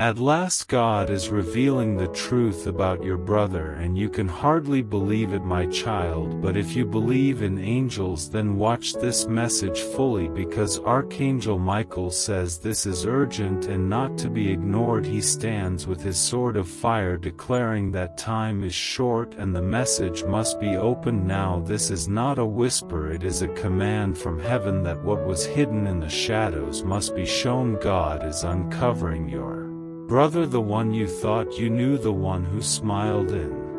At last God is revealing the truth about your brother, and you can hardly believe it, my child, but if you believe in angels, then watch this message fully, because Archangel Michael says this is urgent and not to be ignored. He stands with his sword of fire declaring that time is short and the message must be opened now. This is not a whisper, it is a command from heaven that what was hidden in the shadows must be shown. God is uncovering your brother, the one you thought you knew, the one who smiled in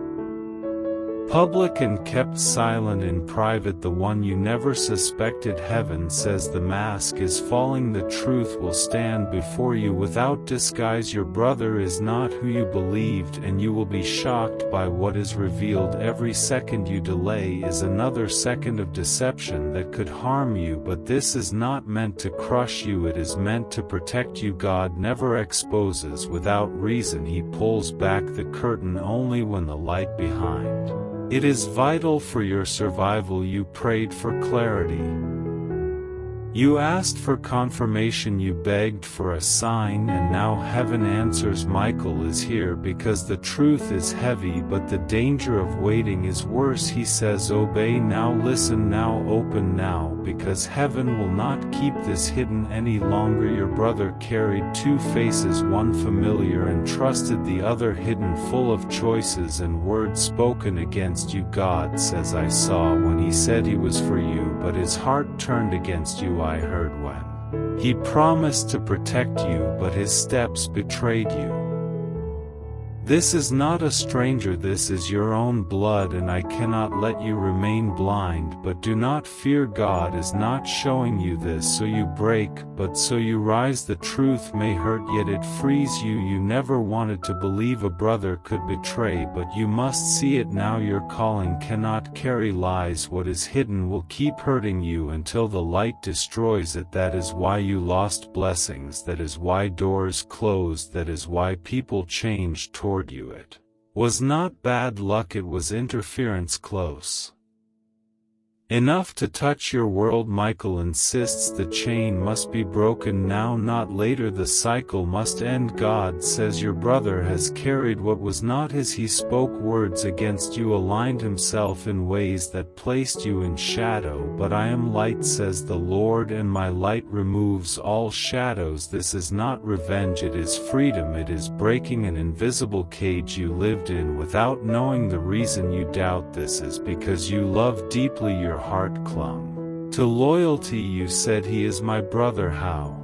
public and kept silent in private, the one you never suspected. Heaven says the mask is falling, the truth will stand before you without disguise. Your brother is not who you believed, and you will be shocked by what is revealed. Every second you delay is another second of deception that could harm you, but this is not meant to crush you, it is meant to protect you. God never exposes without reason, he pulls back the curtain only when the light behind it is vital for your survival. You prayed for clarity. You asked for confirmation, you begged for a sign, and now heaven answers. Michael is here because the truth is heavy, but the danger of waiting is worse. He says obey now, listen now, open now, because heaven will not keep this hidden any longer. Your brother carried two faces, one familiar and trusted, the other hidden, full of choices and words spoken against you. God says I saw when he said he was for you, but his heart turned against you. I heard when he promised to protect you, but his steps betrayed you. This is not a stranger, this is your own blood, and I cannot let you remain blind. But do not fear, God is not showing you this so you break, but so you rise. The truth may hurt, yet it frees you. You never wanted to believe a brother could betray, but you must see it now. Your calling cannot carry lies. What is hidden will keep hurting you until the light destroys it. That is why you lost blessings, that is why doors closed, that is why people changed toward you. It was not bad luck, it was interference close enough to touch your world. Michael insists the chain must be broken now, not later. The cycle must end. God says your brother has carried what was not his. He spoke words against you, aligned himself in ways that placed you in shadow, but I am light, says the Lord, and my light removes all shadows. This is not revenge, it is freedom. It is breaking an invisible cage you lived in without knowing the reason you doubt. This is because you love deeply. Your heart clung to loyalty. You said he is my brother. How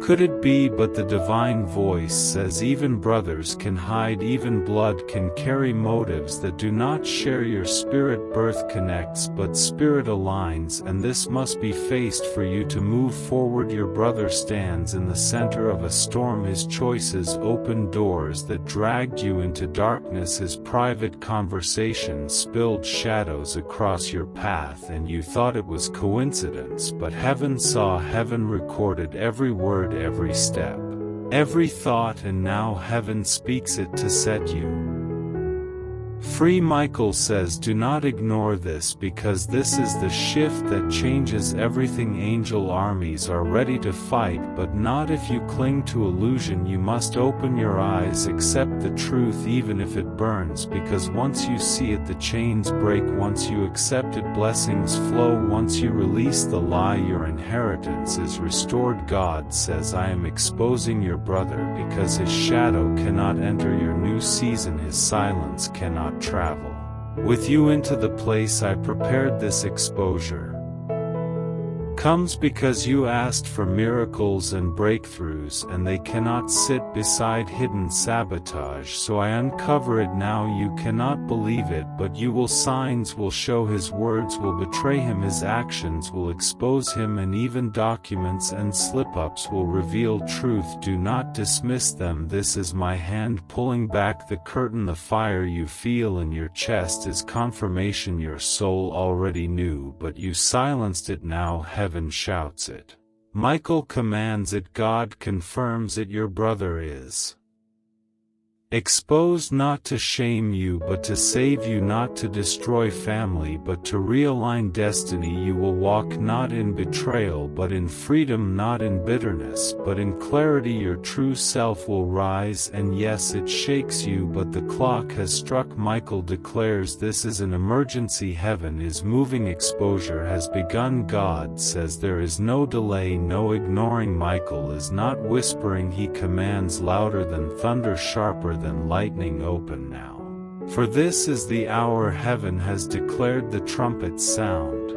could it be? But the divine voice says even brothers can hide, even blood can carry motives that do not share. Your spirit birth connects, but spirit aligns, and this must be faced for you to move forward. Your brother stands in the center of a storm. His choices opened doors that dragged you into darkness. His private conversations spilled shadows across your path, and you thought it was coincidence, but heaven saw, heaven recorded every word, every step, every thought, and now heaven speaks it to set you free. Michael says do not ignore this, because this is the shift that changes everything. Angel armies are ready to fight, but not if you cling to illusion. You must open your eyes, accept the truth even if it burns, because once you see it the chains break. Once you accept it blessings flow. Once you release the lie your inheritance is restored. God says I am exposing your brother because his shadow cannot enter your new season. His silence cannot travel with you into the place I prepared. This exposure comes because you asked for miracles and breakthroughs, and they cannot sit beside hidden sabotage, so I uncover it now. You cannot believe it, but you will. Signs will show, his words will betray him, his actions will expose him, and even documents and slip-ups will reveal truth. Do not dismiss them. This is my hand pulling back the curtain. The fire you feel in your chest is confirmation your soul already knew, but you silenced it. Now heaven shouts it. Michael commands it. God confirms it. Your brother is Exposed not to shame you but to save you, not to destroy family but to realign destiny. You will walk not in betrayal but in freedom, not in bitterness but in clarity. Your true self will rise, and yes, it shakes you, but the clock has struck. Michael declares this is an emergency. Heaven is moving. Exposure has begun. God says there is no delay, no ignoring. Michael is not whispering, he commands louder than thunder, sharper than lightning. Open now. For this is the hour. Heaven has declared the trumpet's sound.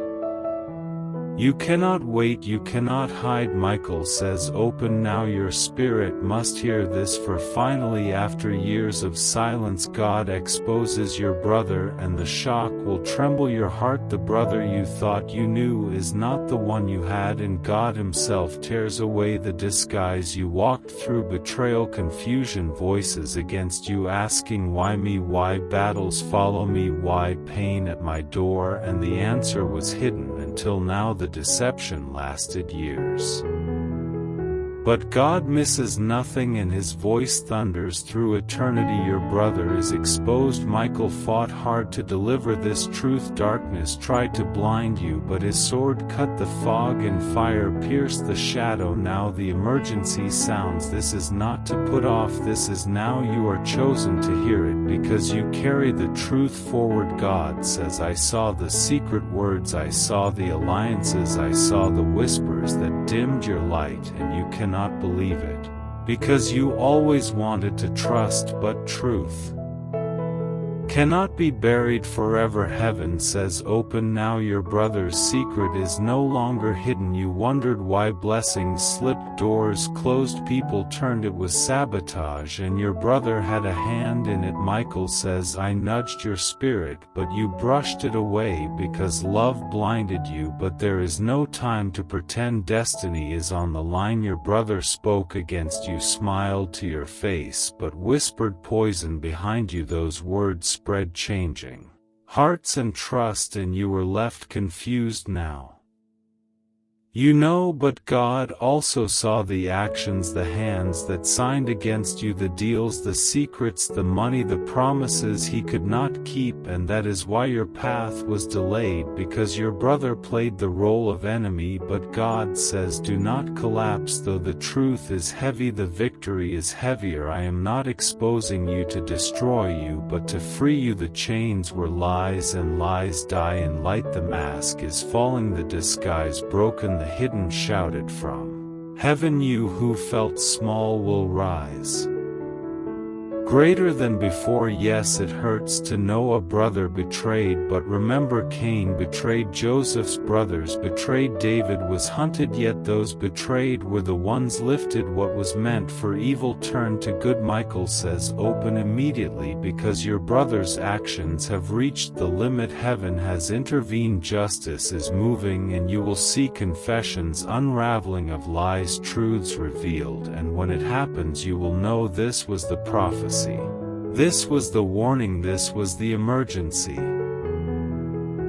You cannot wait, you cannot hide. Michael says open now. Your spirit must hear this, for finally, after years of silence, God exposes your brother, and the shock will tremble your heart. The brother you thought you knew is not the one you had, and God himself tears away the disguise you walked through. Betrayal, confusion, voices against you asking why me, why battles follow me, why pain at my door, and the answer was hidden until now. The deception lasted years. But God misses nothing, and his voice thunders through eternity. Your brother is exposed. Michael fought hard to deliver this truth. Darkness tried to blind you, but his sword cut the fog, and fire pierced the shadow. Now the emergency sounds. This is not to put off, this is now. You are chosen to hear it because you carry the truth forward. God says, I saw the secret words, I saw the alliances, I saw the whispers that dimmed your light, and you cannot believe it, because you always wanted to trust, but truth cannot be buried forever. Heaven says open now. Your brother's secret is no longer hidden. You wondered why blessings slipped, doors closed, people turned. It was sabotage, and your brother had a hand in it. Michael says I nudged your spirit, but you brushed it away because love blinded you. But there is no time to pretend. Destiny is on the line. Your brother spoke against you, smiled to your face, but whispered poison behind you. Those words spread, changing hearts and trust, and you were left confused. Now you know, but God also saw the actions, the hands that signed against you, the deals, the secrets, the money, the promises he could not keep. And that is why your path was delayed, because your brother played the role of enemy. But God says do not collapse. Though the truth is heavy, the victory is heavier. I am not exposing you to destroy you, but to free you. The chains were lies, and lies die in light. The mask is falling, the disguise broken, the hidden shouted from heaven. You who felt small will rise greater than before. Yes, it hurts to know a brother betrayed, but remember Cain betrayed Joseph's brothers, betrayed David, was hunted, yet those betrayed were the ones lifted. What was meant for evil turned to good. Michael says open immediately, because your brother's actions have reached the limit. Heaven has intervened, justice is moving, and you will see confessions, unraveling of lies, truths revealed. And when it happens, you will know this was the prophecy. This was the warning, this was the emergency.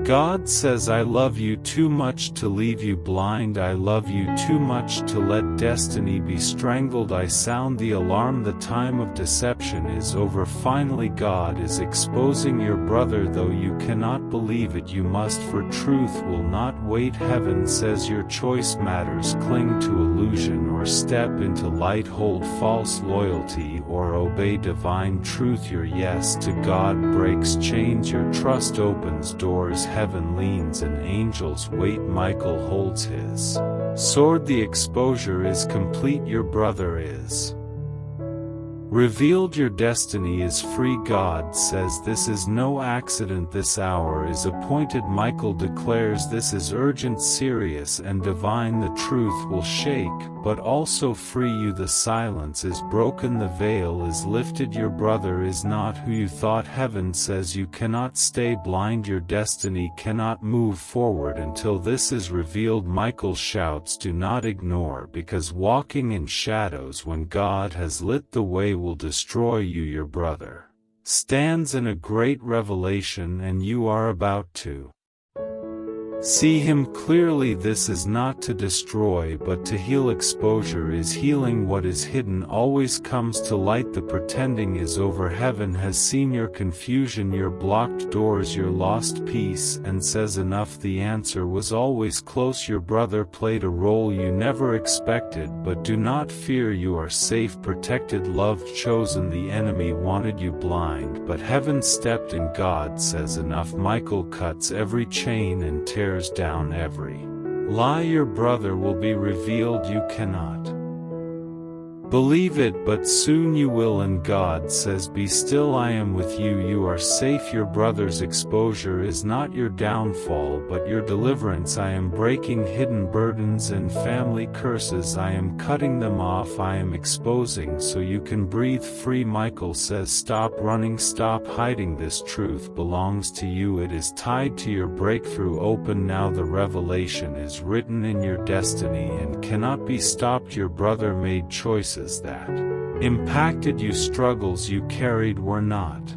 God says I love you too much to leave you blind. I love you too much to let destiny be strangled. I sound the alarm, the time of deception is over. Finally God is exposing your brother. Though you cannot believe it, you must, for truth will not wait. Heaven says your choice matters. Cling to illusion or step into light. Hold false loyalty or obey divine truth. Your yes to God breaks chains, your trust opens doors. Heaven leans and angels wait. Michael holds his sword. The exposure is complete. Your brother is revealed. Your destiny is free. God says this is no accident. This hour is appointed. Michael declares this is urgent, serious, and divine. The truth will shake, but also free you. The silence is broken. The veil is lifted. Your brother is not who you thought. Heaven says you cannot stay blind. Your destiny cannot move forward until this is revealed. Michael shouts, do not ignore, because walking in shadows when God has lit the way will destroy you. Your brother stands in a great revelation, and you are about to See him clearly. This is not to destroy but to heal. Exposure is healing. What is hidden always comes to light. The pretending is over. Heaven has seen your confusion, your blocked doors, your lost peace, and says enough. The answer was always close. Your brother played a role you never expected, but do not fear, you are safe, protected, loved, chosen. The enemy wanted you blind, but heaven stepped in. God says enough. Michael cuts every chain and tears down every lie. Your brother will be revealed. You cannot believe it, but soon you will, and God says, be still, I am with you. You are safe. Your brother's exposure is not your downfall but your deliverance. I am breaking hidden burdens and family curses. I am cutting them off. I am exposing so you can breathe free. Michael says, stop running, stop hiding. This truth belongs to you. It is tied to your breakthrough. Open now. The revelation is written in your destiny and cannot be stopped. Your brother made choices that impacted you. Struggles you carried were not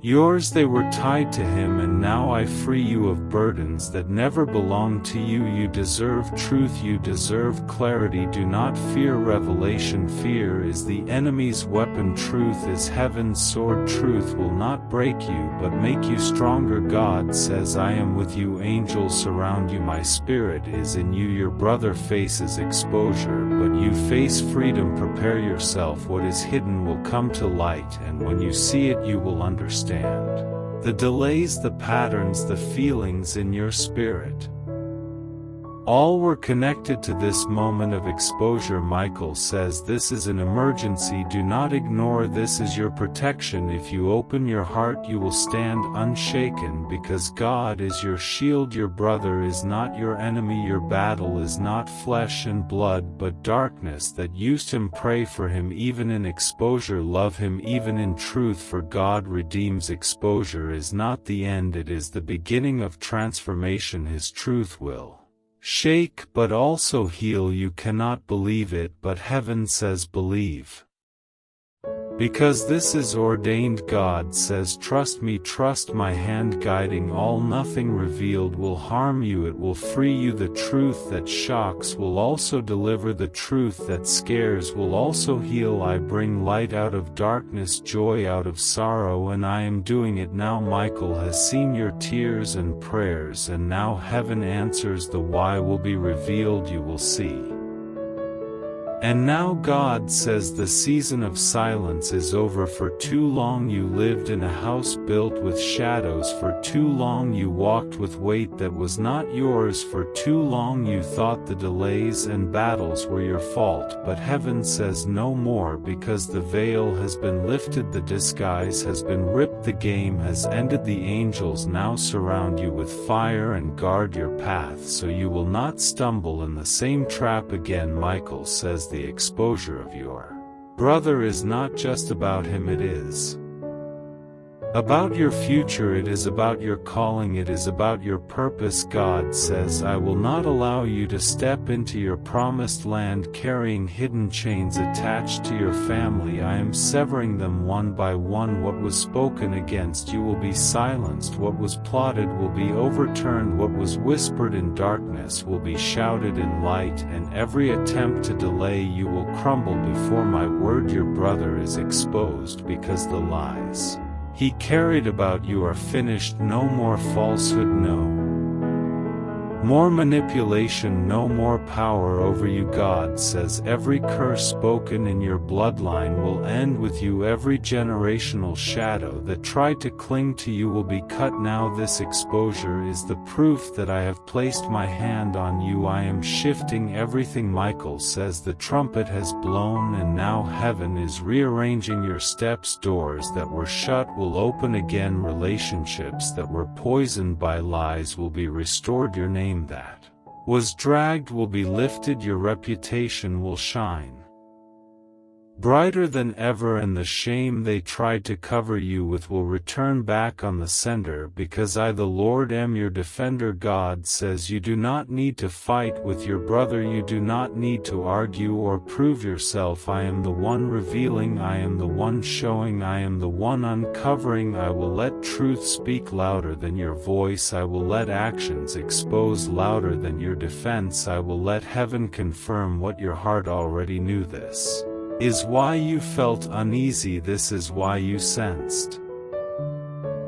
yours, they were tied to him, and now I free you of burdens that never belonged to you. You deserve truth, you deserve clarity. Do not fear revelation. Fear is the enemy's weapon. Truth is heaven's sword. Truth will not break you but make you stronger. God says, I am with you. Angels surround you. My spirit is in you. Your brother faces exposure, but you face freedom. Prepare yourself. What is hidden will come to light, and when you see it you will understand the delays, the patterns, the feelings in your spirit. All were connected to this moment of exposure. Michael says, this is an emergency. Do not ignore. This is your protection. If you open your heart you will stand unshaken, because God is your shield. Your brother is not your enemy. Your battle is not flesh and blood but darkness that used him. Pray for him even in exposure. Love him even in truth, for God redeems. Exposure is not the end, it is the beginning of transformation. His truth will shake but also heal. You cannot believe it, but heaven says believe. Because this is ordained. God says, trust me, trust my hand guiding all. Nothing revealed will harm you. It will free you. The truth that shocks will also deliver. The truth that scares will also heal. I bring light out of darkness, joy out of sorrow, and I am doing it now. Michael has seen your tears and prayers, and now heaven answers. The why will be revealed. You will see. And now God says, the season of silence is over. For too long you lived in a house built with shadows. For too long you walked with weight that was not yours. For too long you thought the delays and battles were your fault. But heaven says no more, because the veil has been lifted, the disguise has been ripped, the game has ended. The angels now surround you with fire and guard your path so you will not stumble in the same trap again. Michael says, the exposure of your brother is not just about him, it is about your future. It is about your calling. It is about your purpose. God says, I will not allow you to step into your promised land carrying hidden chains attached to your family. I am severing them one by one. What was spoken against you will be silenced. What was plotted will be overturned. What was whispered in darkness will be shouted in light, and every attempt to delay you will crumble before my word. Your brother is exposed because the lies he carried about you are finished. No more falsehood, no more manipulation, no more power over you. God says, every curse spoken in your bloodline will end with you. Every generational shadow that tried to cling to you will be cut now. This exposure is the proof that I have placed my hand on you. I am shifting everything. Michael says, the trumpet has blown, and now heaven is rearranging your steps. Doors that were shut will open again. Relationships that were poisoned by lies will be restored. Your name that was dragged will be lifted. Your reputation will shine brighter than ever, and the shame they tried to cover you with will return back on the sender, because I the Lord am your defender. God says you do not need to fight with your brother, you do not need to argue or prove yourself. I am the one revealing, I am the one showing, I am the one uncovering. I will let truth speak louder than your voice, I will let actions expose louder than your defense, I will let heaven confirm what your heart already knew. This is why you felt uneasy, this is why you sensed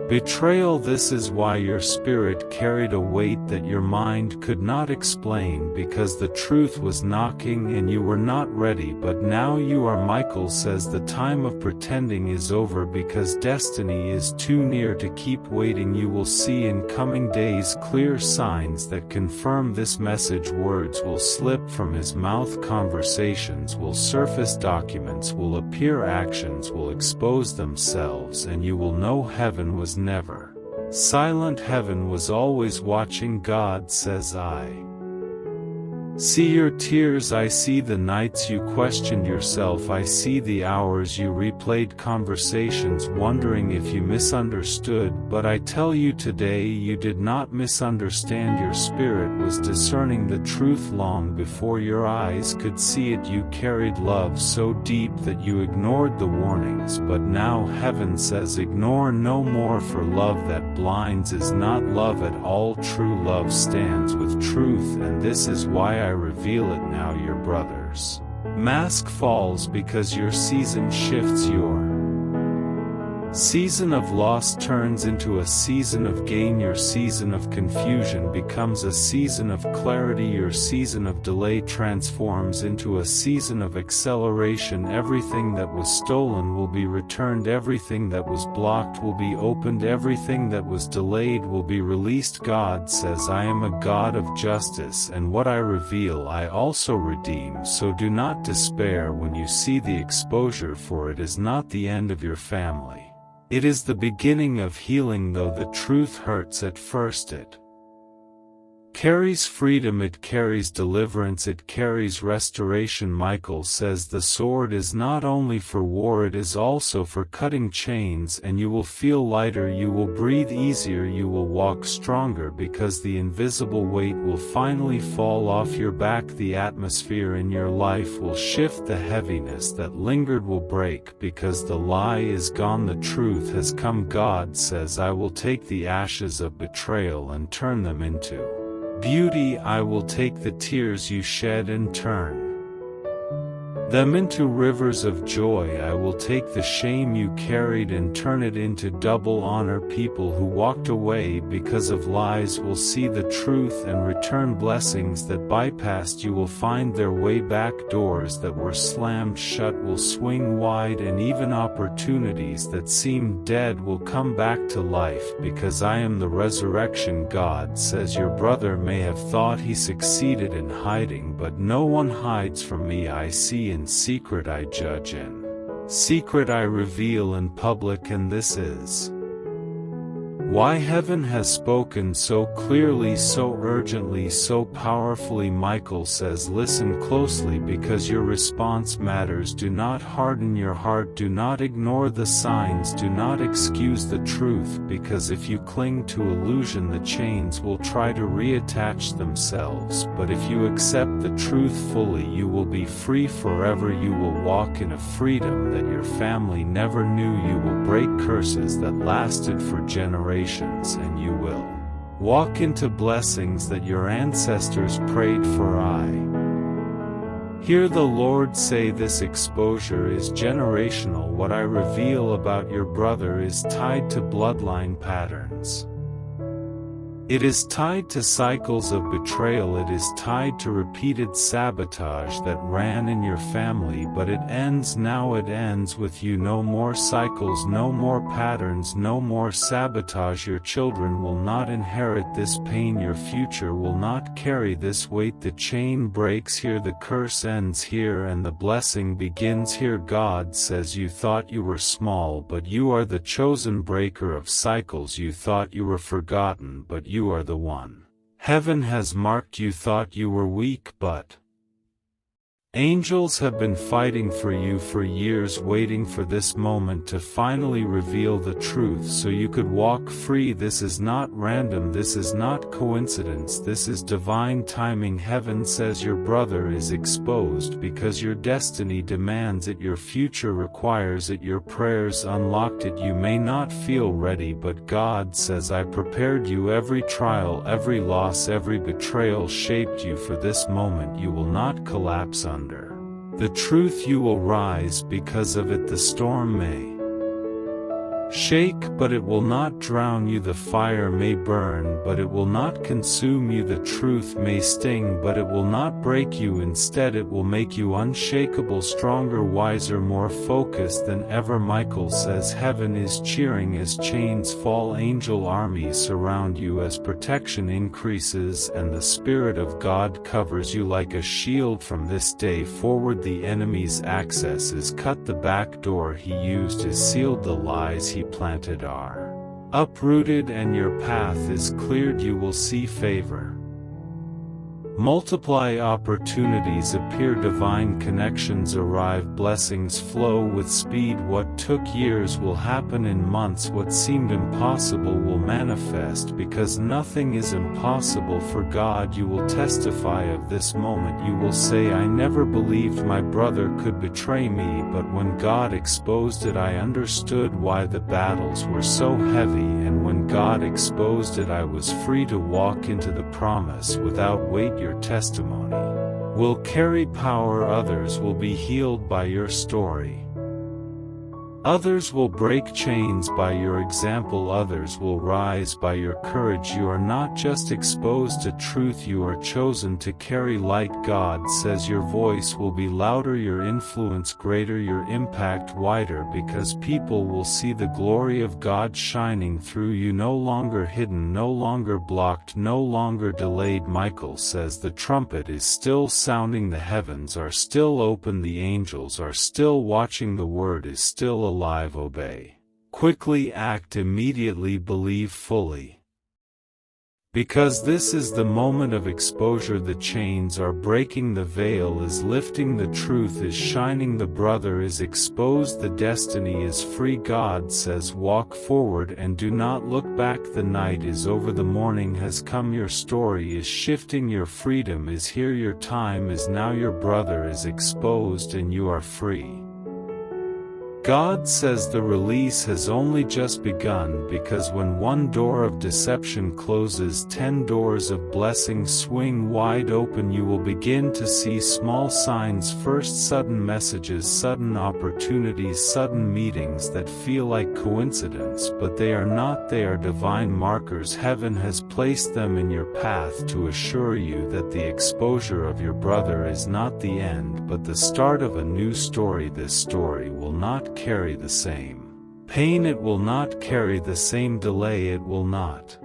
betrayal, this is why your spirit carried a weight that your mind could not explain, because the truth was knocking and you were not ready. But now you are. Michael says the time of pretending is over, because destiny is too near to keep waiting. You will see in coming days clear signs that confirm this message. Words will slip from his mouth, conversations will surface, documents will appear, actions will expose themselves, and you will know heaven was never silent. Heaven was always watching. God says, I see your tears, I see the nights you questioned yourself, I see the hours you replayed conversations wondering if you misunderstood. But I tell you today, you did not misunderstand. Your spirit was discerning the truth long before your eyes could see it. You carried love so deep that you ignored the warnings, but now heaven says ignore no more, for love that blinds is not love at all. True love stands with truth, and this is why I reveal it now. Your brother's mask falls because your season shifts. Your season of loss turns into a season of gain. Your season of confusion becomes a season of clarity. Your season of delay transforms into a season of acceleration. Everything that was stolen will be returned, everything that was blocked will be opened, everything that was delayed will be released. God says, I am a God of justice, and what I reveal I also redeem. So do not despair when you see the exposure, for it is not the end of your family. It is the beginning of healing. Though the truth hurts at first, it carries freedom, it carries deliverance, it carries restoration. Michael says the sword is not only for war, it is also for cutting chains, and you will feel lighter, you will breathe easier, you will walk stronger, because the invisible weight will finally fall off your back. The atmosphere in your life will shift, the heaviness that lingered will break, because the lie is gone, the truth has come. God says, I will take the ashes of betrayal and turn them into beauty. I will take the tears you shed and turn them into rivers of joy. I will take the shame you carried and turn it into double honor. People who walked away because of lies will see the truth and return. Blessings that bypassed you will find their way back. Doors that were slammed shut will swing wide, and even opportunities that seemed dead will come back to life, because I am the resurrection. God says your brother may have thought he succeeded in hiding, but no one hides from me. I see in secret, I judge in secret, I reveal in public, and this is why heaven has spoken so clearly, so urgently, so powerfully. Michael says, listen closely, because your response matters. Do not harden your heart, do not ignore the signs, do not excuse the truth, because if you cling to illusion, the chains will try to reattach themselves. But if you accept the truth fully, you will be free forever. You will walk in a freedom that your family never knew. You will break curses that lasted for generations, and you will walk into blessings that your ancestors prayed for. I hear the Lord say, this exposure is generational. What I reveal about your brother is tied to bloodline patterns. It is tied to cycles of betrayal. It is tied to repeated sabotage that ran in your family, but it ends now. It ends with you. No more cycles, no more patterns, no more sabotage. Your children will not inherit this pain. Your future will not carry this weight. The chain breaks here, the curse ends here, and the blessing begins here. God says, you thought you were small, but you are the chosen breaker of cycles. You thought you were forgotten, but you are the one heaven has marked. You thought you were weak, but Angels have been fighting for you for years, waiting for this moment to finally reveal the truth so you could walk free. This is not random, this is not coincidence, this is divine timing. Heaven says your brother is exposed because your destiny demands it, your future requires it, your prayers unlocked it. You may not feel ready, but God says, I prepared you. Every trial, every loss, every betrayal shaped you for this moment. You will not collapse under the truth, you will rise because of it. The storm may shake, but it will not drown you. The fire may burn, but it will not consume you. The truth may sting, but it will not break you. Instead, it will make you unshakable, stronger, wiser, more focused than ever. Michael says heaven is cheering as chains fall. Angel armies surround you as protection increases, and the Spirit of God covers you like a shield. From this day forward, the enemy's access is cut. The back door he used is sealed. The lies he planted are uprooted, and your path is cleared. You will see favor multiply, opportunities appear, divine connections arrive, blessings flow with speed. What took years will happen in months, what seemed impossible will manifest, because nothing is impossible for God. You will testify of this moment. You will say, I never believed my brother could betray me, but when God exposed it, I understood why the battles were so heavy, and when God exposed it, I was free to walk into the promise without weight. Your testimony will carry power. Others will be healed by your story. Others will break chains by your example. Others will rise by your courage. You are not just exposed to truth, you are chosen to carry light. God says your voice will be louder, your influence greater, your impact wider, because people will see the glory of God shining through you. No longer hidden, no longer blocked, no longer delayed. Michael says the trumpet is still sounding, the heavens are still open, the angels are still watching, the word is still alive. Obey quickly, act immediately, believe fully. Because this is the moment of exposure. The chains are breaking, the veil is lifting, the truth is shining, the brother is exposed, the destiny is free. God says walk forward and do not look back. The night is over, the morning has come, your story is shifting, your freedom is here, your time is now. Your brother is exposed and you are free. God says the release has only just begun, because when one door of deception closes, 10 doors of blessing swing wide open. You will begin to see small signs first, sudden messages, sudden opportunities, sudden meetings that feel like coincidence, but they are not. They are divine markers. Heaven has placed them in your path to assure you that the exposure of your brother is not the end, but the start of a new story. This story will not carry the same pain, it will not carry the same delay, it will not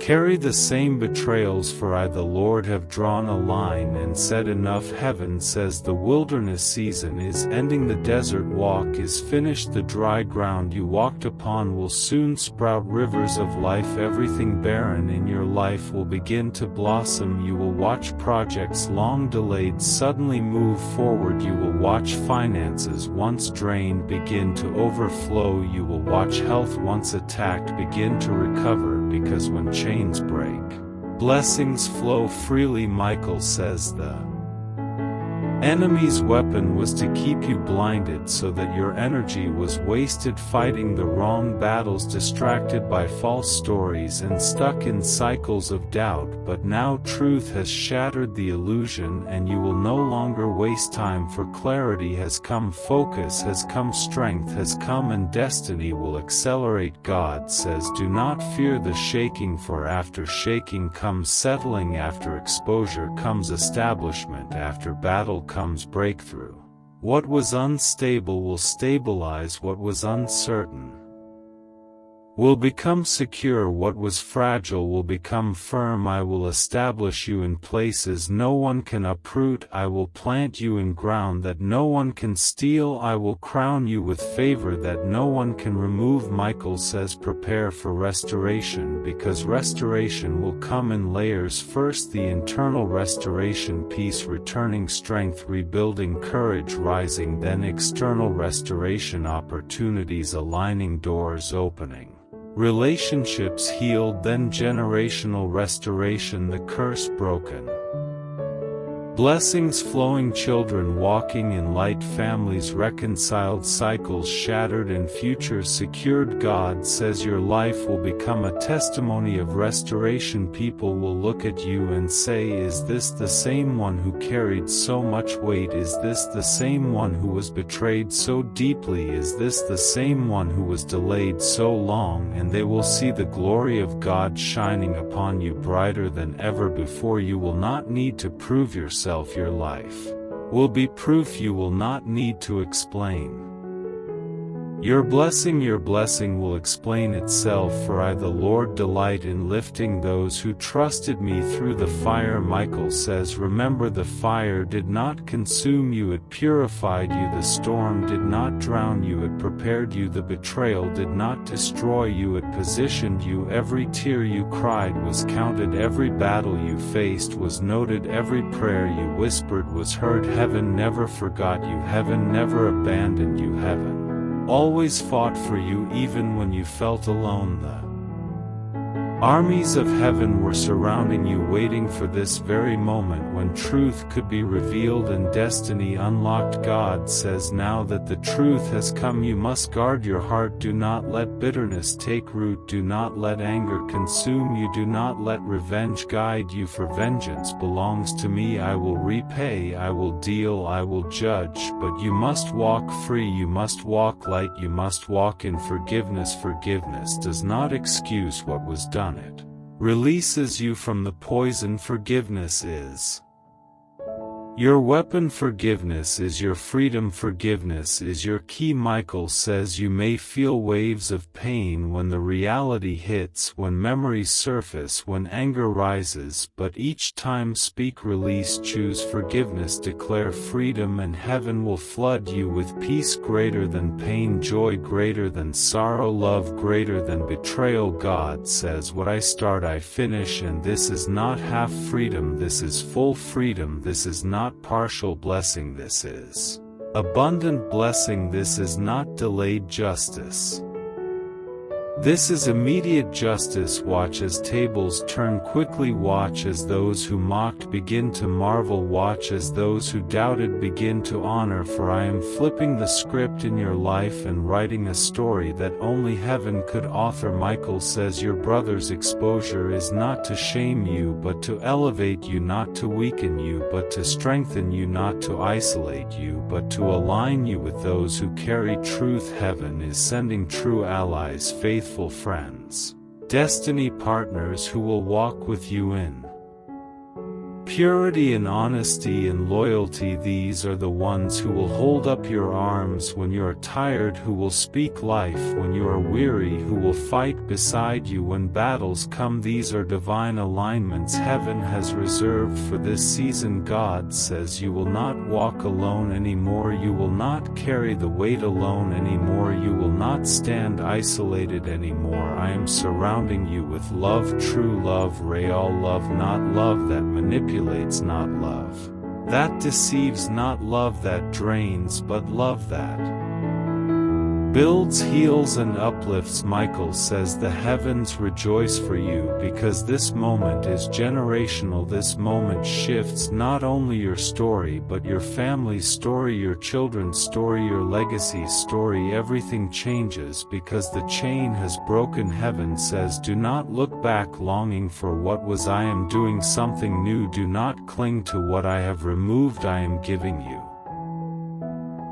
carry the same betrayals, for I, the Lord, have drawn a line and said enough. Heaven says the wilderness season is ending, the desert walk is finished, the dry ground you walked upon will soon sprout rivers of life. Everything barren in your life will begin to blossom. You will watch projects long delayed suddenly move forward. You will watch finances once drained begin to overflow. You will watch health once attacked begin to recover, because when chains break, blessings flow freely. Michael says the enemy's weapon was to keep you blinded, so that your energy was wasted fighting the wrong battles, distracted by false stories and stuck in cycles of doubt. But now truth has shattered the illusion, and you will no longer waste time, for clarity has come, focus has come, strength has come, and destiny will accelerate. God says do not fear the shaking, for after shaking comes settling, after exposure comes establishment, after battle comes breakthrough. What was unstable will stabilize what was uncertain. will become secure. What was fragile will become firm. I will establish you in places no one can uproot. I will plant you in ground that no one can steal. I will crown you with favor that no one can remove. Michael says prepare for restoration, because restoration will come in layers. First, the internal restoration, peace returning, strength rebuilding, courage rising, then external restoration, opportunities aligning, doors opening, relationships healed, then generational restoration, the curse broken, blessings flowing, children walking in light, families reconciled, cycles shattered, and futures secured. God says your life will become a testimony of restoration. People will look at you and say, is this the same one who carried so much weight? Is this the same one who was betrayed so deeply? Is this the same one who was delayed so long? And they will see the glory of God shining upon you brighter than ever before. You will not need to prove yourself. Your life will be proof you will not need to explain. Your blessing will explain itself, for I the Lord delight in lifting those who trusted me through the fire. Michael says, remember, the fire did not consume you, it purified you. The storm did not drown you, it prepared you. The betrayal did not destroy you, it positioned you. Every tear you cried was counted, every battle you faced was noted, every prayer you whispered was heard. Heaven never forgot you, heaven never abandoned you, heaven always fought for you even when you felt alone. The armies of heaven were surrounding you, waiting for this very moment when truth could be revealed and destiny unlocked. God says, now that the truth has come, you must guard your heart. Do not let bitterness take root. Do not let anger consume you. Do not let revenge guide you, for vengeance belongs to me. I will repay, I will deal, I will judge. But you must walk free, you must walk light, you must walk in forgiveness. Forgiveness does not excuse what was done. It releases you from the poison. Forgiveness is your weapon. Forgiveness is your freedom. Forgiveness is your key. Michael says you may feel waves of pain when the reality hits, when memories surface, when anger rises, but each time speak release, choose forgiveness, declare freedom, and heaven will flood you with peace greater than pain, joy greater than sorrow, love greater than betrayal. God says, what I start I finish, and this is not half freedom, this is full freedom. This is not partial blessing, this is abundant blessing. This is not delayed justice, this is immediate justice. Watch as tables turn quickly, watch as those who mocked begin to marvel, watch as those who doubted begin to honor. For I am flipping the script in your life and writing a story that only heaven could author. Michael says your brother's exposure is not to shame you, but to elevate you, not to weaken you, but to strengthen you, not to isolate you, but to align you with those who carry truth. Heaven is sending true allies, faithful friends, destiny partners who will walk with you in purity and honesty and loyalty. These are the ones who will hold up your arms when you are tired, who will speak life when you are weary, who will fight beside you when battles come. These are divine alignments heaven has reserved for this season. God says you will not walk alone anymore, you will not carry the weight alone anymore, you will not stand isolated anymore. I am surrounding you with love, true love, real love, not love that manipulates, not love that deceives, not love that drains, but love that builds, heals, and uplifts. Michael says the heavens rejoice for you because this moment is generational. This moment shifts not only your story but your family's story, your children's story, your legacy story. Everything changes because the chain has broken. Heaven says do not look back longing for what was. I am doing something new. Do not cling to what I have removed. I am giving you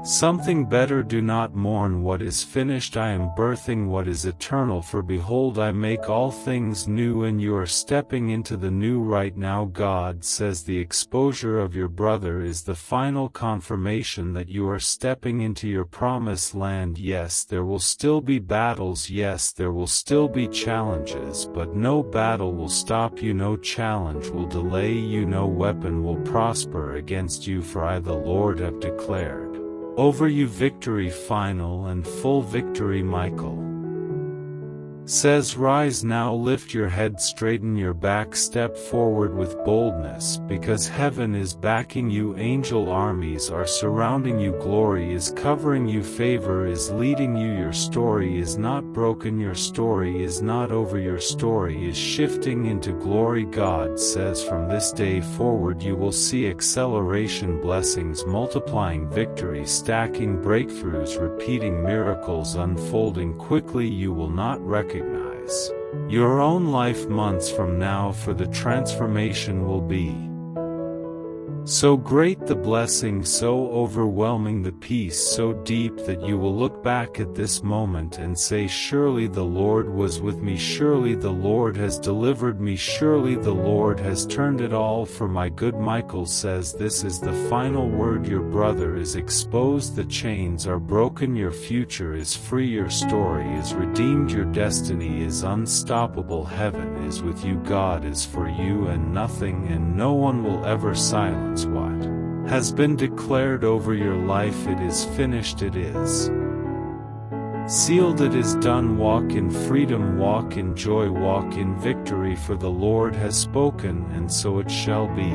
Something better, do not mourn what is finished, I am birthing what is eternal, for behold I make all things new, and you are stepping into the new right now. God says the exposure of your brother is the final confirmation that you are stepping into your promised land. Yes, there will still be battles, yes, there will still be challenges, but no battle will stop you, no challenge will delay you, no weapon will prosper against you, for I the Lord have declared over you victory, final and full victory. Michael says, rise now, lift your head, straighten your back, step forward with boldness, because heaven is backing you, angel armies are surrounding you, glory is covering you, favor is leading you, your story is not broken, your story is not over, your story is shifting into glory. God says from this day forward you will see acceleration, blessings multiplying, victory stacking, breakthroughs repeating, miracles unfolding quickly. You will not recognize your own life months from now, for the transformation will be so great, the blessing so overwhelming, the peace so deep that you will look back at this moment and say, surely the Lord was with me, surely the Lord has delivered me, surely the Lord has turned it all for my good. Michael says this is the final word, your brother is exposed, the chains are broken, your future is free, your story is redeemed, your destiny is unstoppable, heaven is with you, God is for you, and nothing and no one will ever silence what has been declared over your life. It is finished, it is sealed, it is done. Walk in freedom, walk in joy, walk in victory, for the Lord has spoken, and so it shall be.